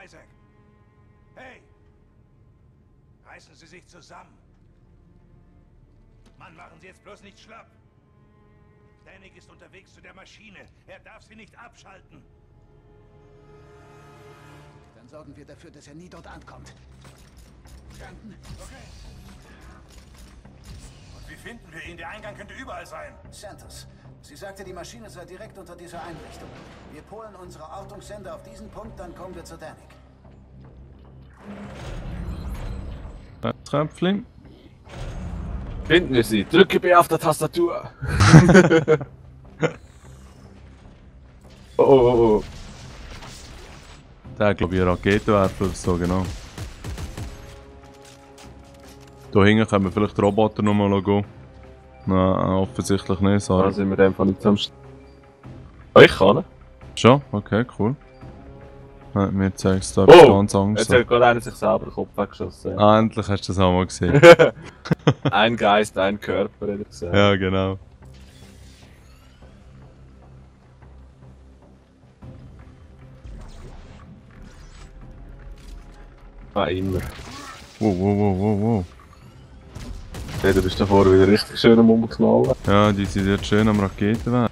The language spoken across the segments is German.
Isaac. Hey! Reißen Sie sich zusammen. Mann, machen Sie jetzt bloß nicht schlapp. Danik ist unterwegs zu der Maschine. Er darf sie nicht abschalten. Dann sorgen wir dafür, dass er nie dort ankommt. Verstanden? Okay. Und wie finden wir ihn? Der Eingang könnte überall sein. Santos, sie sagte, die Maschine sei direkt unter dieser Einrichtung. Wir polen unsere Ortungssender auf diesen Punkt, dann kommen wir zu Danik. Tröpfchen. Finden wir sie. Drücke B auf der Tastatur. Oh. Der hat, glaube ich, eine Raketenwerfer oder so, genau. Da hinten können wir vielleicht die Roboter nochmal gehen. Nein, offensichtlich nicht, sorry. Da sind wir einfach nicht am Oh, ich kann. Schon? Okay, cool. Mir zeigst du da ganz Angst. Jetzt hat gerade einer sich selber den Kopf weggeschossen. Ah, endlich hast du das auch mal gesehen. Ein Geist, ein Körper, hätte ich gesagt. Ja, genau. Ah, immer. Wow. Hey, du bist da vorne wieder richtig schön am Umknallen. Ja, die sind jetzt schön am Raketenwerfer.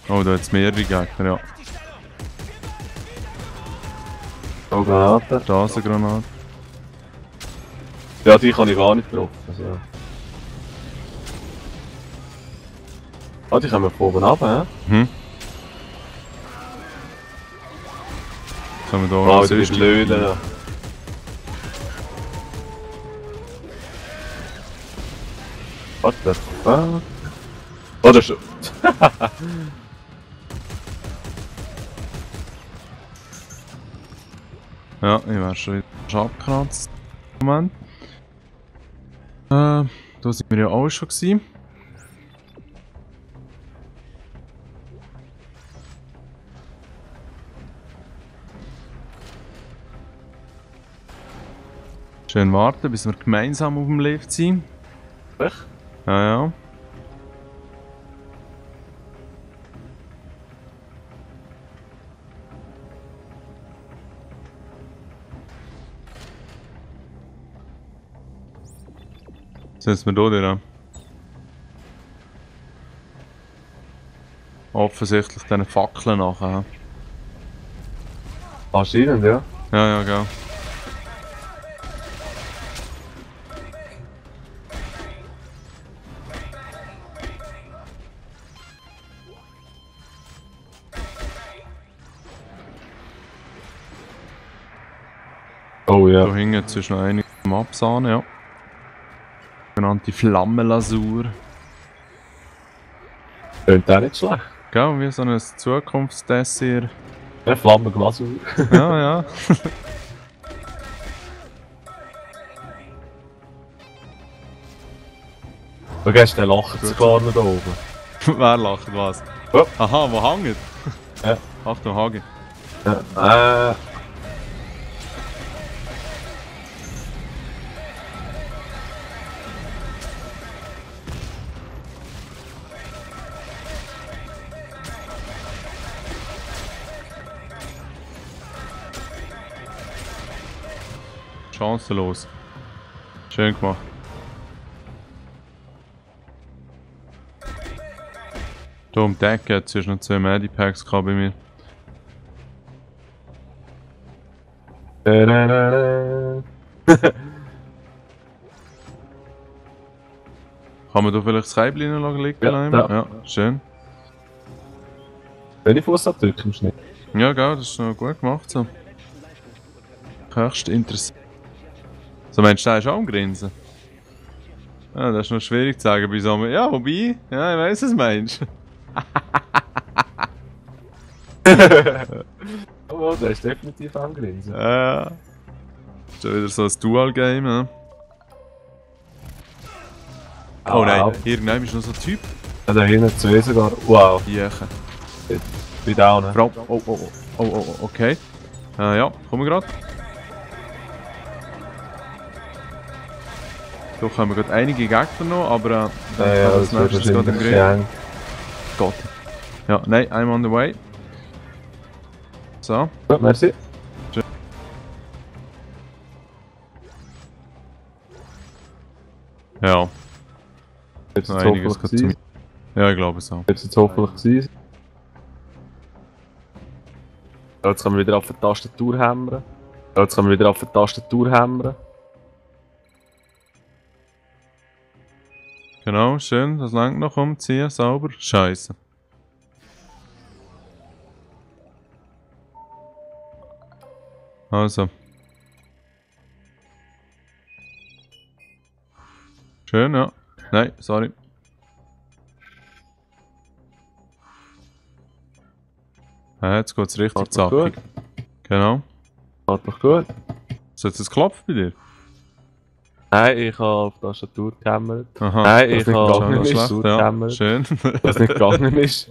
Oh, da hat es mehrere Gegner, ja. Oh, Granate. Da ist eine Granate. Ja, die kann ich gar nicht treffen. Also. Ah, die kommen von oben runter, hä? Können wir da Wow, du bist blöd. What the fuck? Oh, das ist... Ja, ich werde schon wieder abgekratzt. Moment. Da sind wir ja auch schon gewesen. Schön warten, bis wir gemeinsam auf dem Lift sind. Echt? Ja. Setzen wir hier dran. Offensichtlich diesen Fackeln nachher. Anscheinend, ja. Ja, gell. Oh ja. Da hinten jetzt ist noch einige am Absahnen, ja. Genannte Flammenlasur. Tönt auch nicht schlecht. Gell, wie so ein Zukunftsdessert. Ja, Flammenglasur. Ja. Du gehst, der lacht sogar nicht da oben. Wer lacht was? Oh. Aha, wo hängt? Ja. Achtung, Hagi. Ja. Chancenlos. Schön gemacht. Hier um die Ecke jetzt ist noch 2 Medipacks bei mir. Kann man da vielleicht das Keiblein liegen bleiben? Ja, schön. Welche Fuß abdrücken im Schnitt? Ja, gell, das ist noch gut gemacht so. Höchst interessant. So, meinst du, der ist auch am Grinsen? Ja, das ist noch schwierig zu sagen bei so einem... Ja, wobei... Ja, ich weiss, was du meinst. Oh, der ist definitiv am Grinsen. Ja. Ist schon wieder so ein Dual-Game, ja. Oh nein, irgendwann ist noch so ein Typ. Ja, da hinten 2 sogar. Wow. Jeche. Bin down. Frau. Oh, okay. Ja, kommen wir gerade. Da haben wir gerade einige Gegner noch, aber ja, das nächste ist gerade im Griff. Gott. Ja, nein, I'm on the way. So. Gut, merci. Ja, Jetzt noch ist einiges hoffentlich zu mir. gewesen. Ja, ich glaube so. Jetzt hoffentlich gewesen. Jetzt können wir wieder auf die Tastatur hämmern. Genau, schön, das langt noch umziehen, sauber. Scheiße. Also. Schön, ja. Nein, sorry. Ja, jetzt geht's richtig Geht noch gut. zackig. Genau. Geht noch gut. So, jetzt klopft bei dir? Nein, ich habe auf die Tastatur gehämmert. Aha. Nein, das ich nicht habe gegangen nicht ist. schlecht, Ja, gehämmert. schön. Was nicht gegangen ist.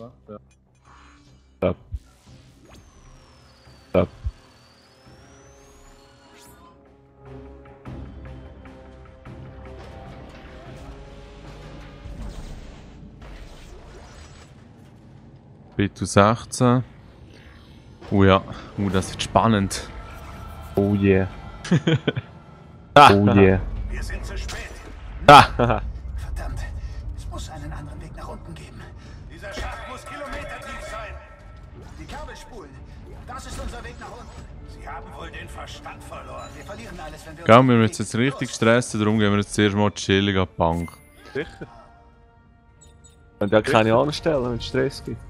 Ja. Ja. Bitte 16. Ja, das wird spannend. Oh yeah. Oh yeah. Wir sind zu spät. Ah, Verdammt, es muss einen anderen Weg nach unten geben. Dieser Schacht muss kilometertief sein. Die Kabelspulen, das ist unser Weg nach unten. Sie haben wohl den Verstand verloren. Wir verlieren alles, wenn wir Gell, wir müssen jetzt richtig stressen, darum gehen wir jetzt zuerst mal chillig an die Bank. sicher. Könnt ihr keine anstellen, wenn es Stress gibt.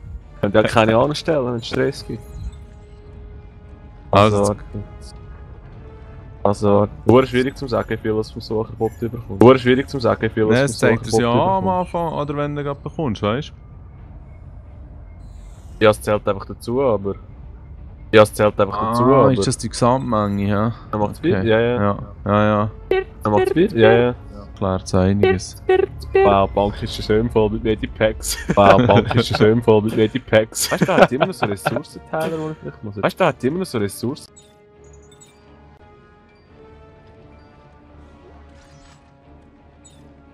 Könnt ihr keine anstellen, wenn es Stress gibt. Also, Also, nur schwierig zu sagen, wie viel es vom Sucherbot überkommt. Nur schwierig zu sagen, wie viel ne, es es vom zeigt es ja Sucherbot an am überkommt. Anfang, oder wenn du gerade bekommst, weißt du? Ja, es zählt einfach dazu, aber... Ja, es zählt einfach dazu, aber... ist das die Gesamtmenge, ja? Dann macht's Bier? Okay. Ja, ja. Ja, ja, ja. Dann macht's Bier? Ja, ja. Klärt einiges. Wow, die Bank ist schön voll mit Medipacks. Wow, die Bank ist schön voll mit Medipacks. Weißt du, da hat immer noch so Ressourcenteiler, die ich vielleicht muss... Weißt du, da hat immer noch so Ressourcen...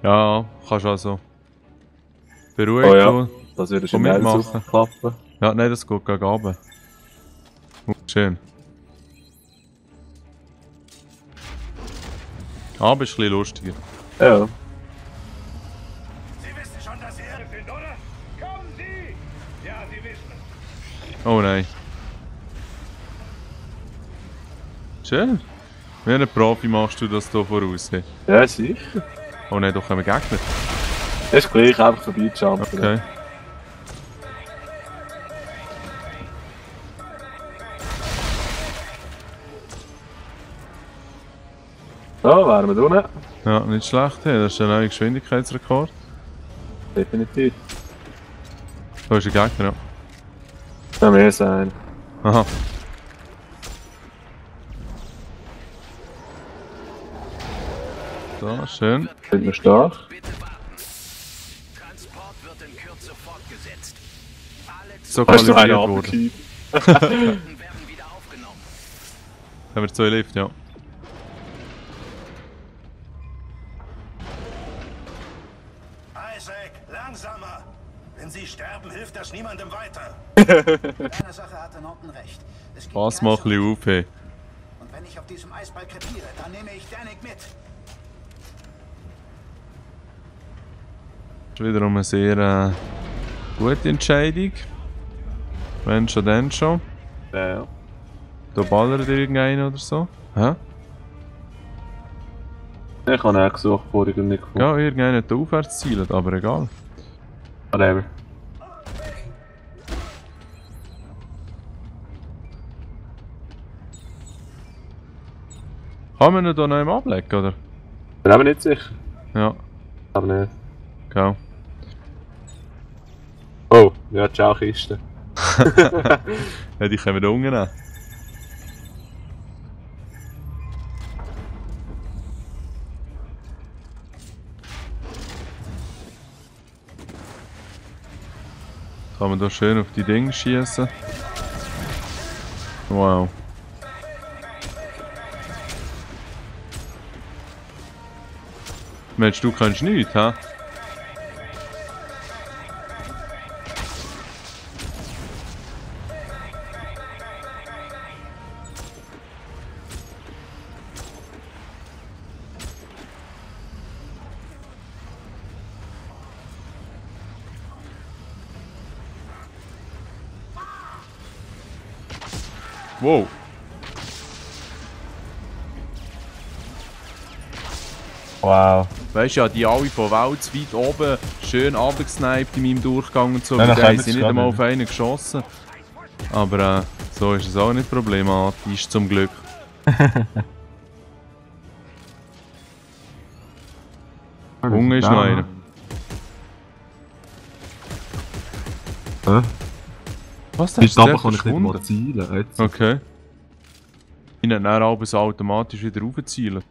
Ja, kannst also. Beruhigt Oh ja. du. Das würde Komm schon schnell mitmachen. klappen. Ja, nein, das geht gegen runter. Schön. Aber ist ein bisschen lustiger. Ja. Sie wissen schon, dass Sie Irre sind, oder? Kommen Sie! Ja, Sie wissen es. Oh nein. Schön. Wie ein Profi machst du das hier voraus. Ja, sicher. Oh nein, doch haben wir Gegner. Das ist gleich, einfach vorbeijumpen. Okay. So, wären wir drinnen. Ja, nicht schlecht. Hey. Das ist ein neuer Geschwindigkeitsrekord. Definitiv. Da ist ein Gegner, ja. Kann mehr sein. Aha. So, schön. Sind wir stark? Bitte warten. Transport wird in Kürze fortgesetzt. Alle So Hast du einen qualifiziert worden. abgekippt? Zugeordneten werden wieder aufgenommen. Haben wir 2 Lift, ja. Isaac, langsamer! Wenn Sie sterben, hilft das niemandem weiter. Eine Sache hatte Norton recht. Es gibt Pass mal ein Geister- bisschen auf, hey. Und wenn ich auf diesem Eisball krepiere, dann nehme ich Danik mit. Das ist wiederum eine sehr gute Entscheidung. Wenn schon, dann schon. Ja, ja. Da ballert irgendeiner oder so. Hä? Ich habe auch gesucht, vorhin und nicht gefunden. Ja, irgendeiner hat da aufwärts zielt, aber egal. Whatever. Kann man ihn da noch einmal ablegen, oder? Bin aber nicht sicher. Ja, Aber nicht. genau. Oh, ja, ciao Kiste. Ja, die können wir da unten nehmen. Kann man da schön auf die Dinge schießen. Wow. Mensch, du kannst nichts, hä? Wow. Wow. Weißt du, ja, die alle von weit oben schön runtergesniped in meinem Durchgang und so. Ja, Ja, dann die kommen sind sie nicht einmal gerade auf einen geschossen. Aber so ist es auch nicht problematisch, zum Glück. Hunger ist noch einer. Hä? Was Die ist Tabak das? kann ich nicht mal zielen. Jetzt. Okay. Ich nehme dann alles automatisch wieder raufzielen.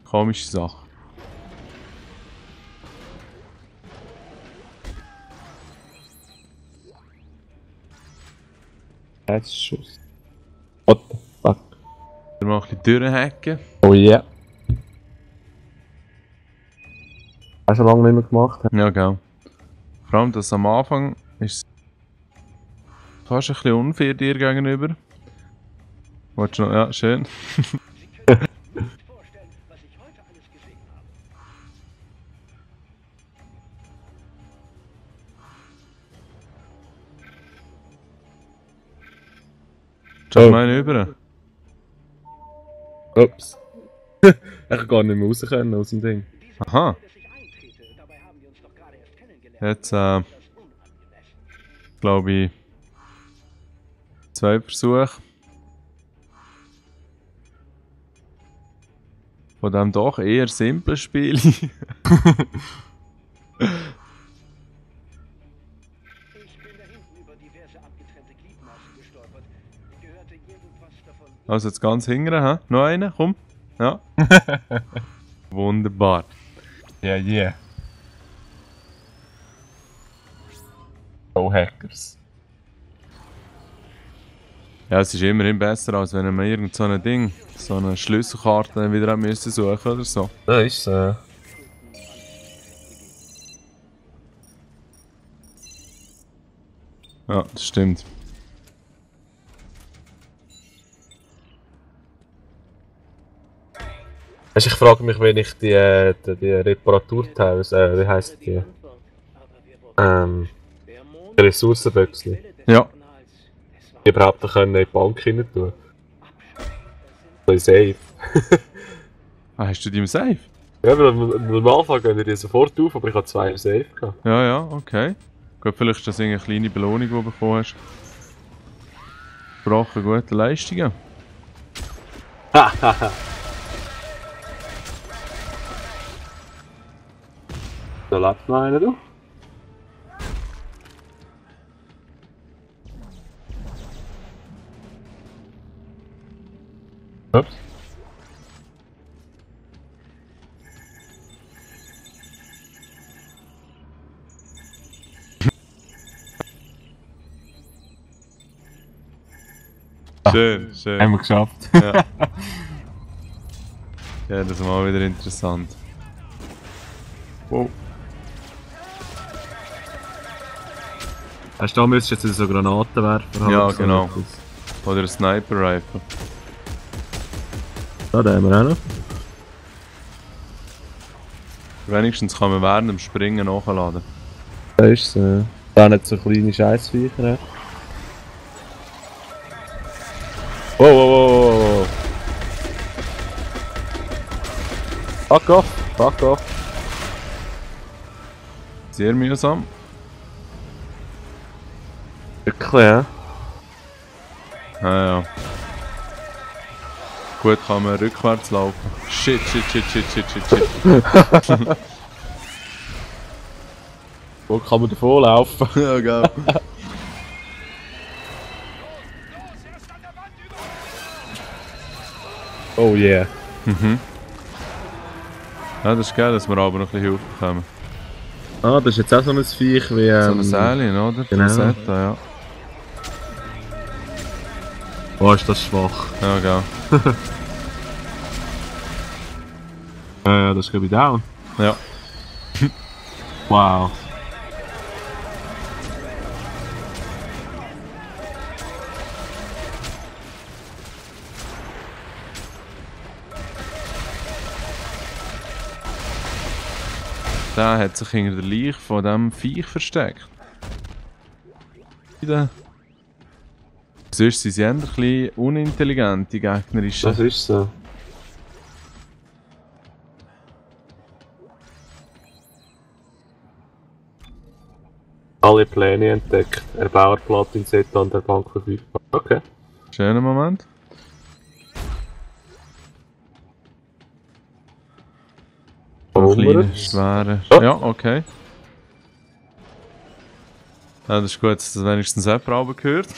Komische Sache. Jetzt Schuss. What the fuck? Wir mal ein bisschen durchhacken. Oh yeah. Hast du schon lange nicht mehr gemacht? Ja, genau. Vor allem das am Anfang ist fast ein bisschen unfair dir gegenüber. Wolltest du noch? Ja, schön. Schau mal einen über. Ups. Ich kann gar nicht mehr raus können aus dem Ding. Aha. Jetzt, glaube ich, 2 Versuche. Von diesem doch eher simplen Spiel. Also jetzt ganz hinten, hä? Noch einer, komm. Ja. Wunderbar. Yeah, yeah. Oh, Hackers. Ja, es ist immerhin besser, als wenn man irgend so ein Ding, so eine Schlüsselkarte wieder müssen suchen oder so. Das ist so. Ja, das stimmt. Also ich frage mich, wenn ich die Reparaturteile, wie heisst die? Die Ressourcenböckchen, Ja. die überhaupt noch in die Bank rein tun. So safe. Ah, hast du die im Safe? Ja, weil am Anfang gehen die sofort auf, aber ich habe 2 im Safe gehabt. Ja, ja, okay. Gut, vielleicht ist das eine kleine Belohnung, die du bekommen hast. Sprache gute Leistungen. Hahaha. Da lebt noch einer, du. Ups. Schön, schön. Haben wir geschafft. Ja. Ja, das ist mal wieder interessant. Wow. Hast du da müsstest jetzt so Granaten werfen? Ja, so genau. etwas. Oder ein Sniper-Rifle. Ja, den haben wir auch noch. Wenigstens kann man während dem Springen nachladen. Da ist es. Da nicht so kleine Scheissviecher. Wow, wow, wow, wow. Fuck off, fuck off. Sehr mühsam. Wirklich, ja? Ah, ja. Gut kann man rückwärts laufen. Shit, shit, shit, shit, shit, shit, shit. Wo kann man davon laufen? Ja, geil. Oh yeah. Mhm. Ja, das ist geil, dass wir aber noch ein bisschen Hilfe bekommen. Ah, das ist jetzt auch so ein Viech wie... So ein Alien, oder? Genau. Rosetta, ja. Oh, ist das schwach. Ja, geil. Ja, das ist glaube ich down. Ja. Wow. Der hat sich hinter der Leiche von diesem Viech versteckt. Sonst sind sie eher ein bisschen unintelligent, die gegnerischen. Das ist so. Alle Pläne entdeckt. Erbauerplatte in Set an der Bank verfügbar. Okay. Schöner Moment. Ein kleiner, schwerer. Oh. Ja, okay. Ja, das ist gut, dass das wenigstens jemand gehört.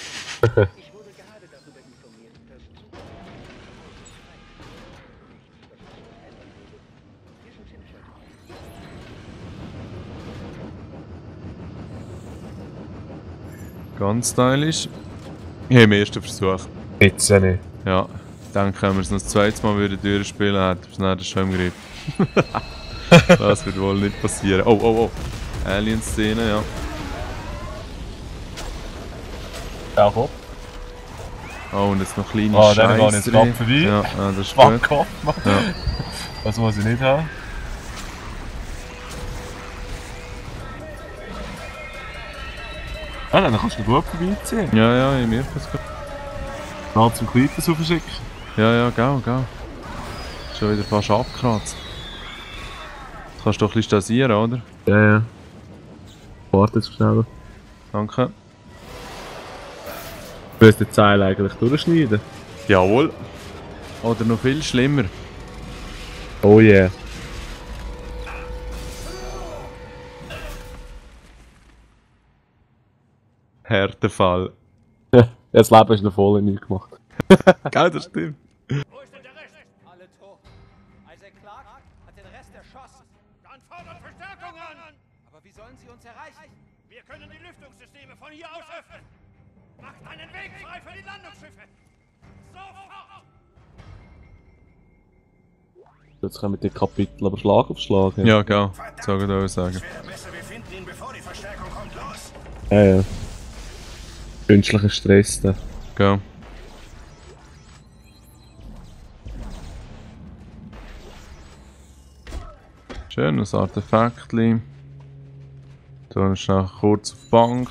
Ganz stylisch. Im ersten Versuch. Jetzt ja nicht. Ja, ich denke, wenn wir es noch das zweite Mal durchspielen würden, hätten wir es dann schon im Griff. Das wird wohl nicht passieren. Oh, oh, oh. Alien-Szene, ja. Auch hopp. Oh, und jetzt noch kleine Ah, dann gehen jetzt Scheisse knapp vorbei. Ja, das ist Fuck gut. off, Mann. Ja. Das muss ich nicht haben. Ah, dann kannst du gut vorbeiziehen. Ja, ja, ich merke es gut. Mal zum Klitus aufschicken. Ja, ja, gell. Schon wieder fast abgekratzt. Du kannst doch ein bisschen stasieren, oder? Ja, ja. Warte jetzt schnell. Danke. Du musst die Zeile eigentlich durchschneiden. Jawohl. Oder noch viel schlimmer. Oh yeah. Härtefall. Ja, das Leben ist noch voll in mir gemacht. Gell, das stimmt. Wo ist denn der Rest? Alle tot. Isaac Clarke hat den Rest erschossen. Dann fordert Verstärkung an! Aber wie sollen sie uns erreichen? Wir können die Lüftungssysteme von hier aus öffnen! Macht einen Weg frei für die Landungsschiffe! Sofort! Jetzt kommen die Kapitel aber Schlag auf Schlag. Ja, gell. So würde ich auch sagen. Es wäre besser, wir finden ihn, bevor die Verstärkung kommt. Los! Ja, ja. Künstlicher Stress da. Gell. Schönes Artefaktli. Dann schnell kurz auf die Bank.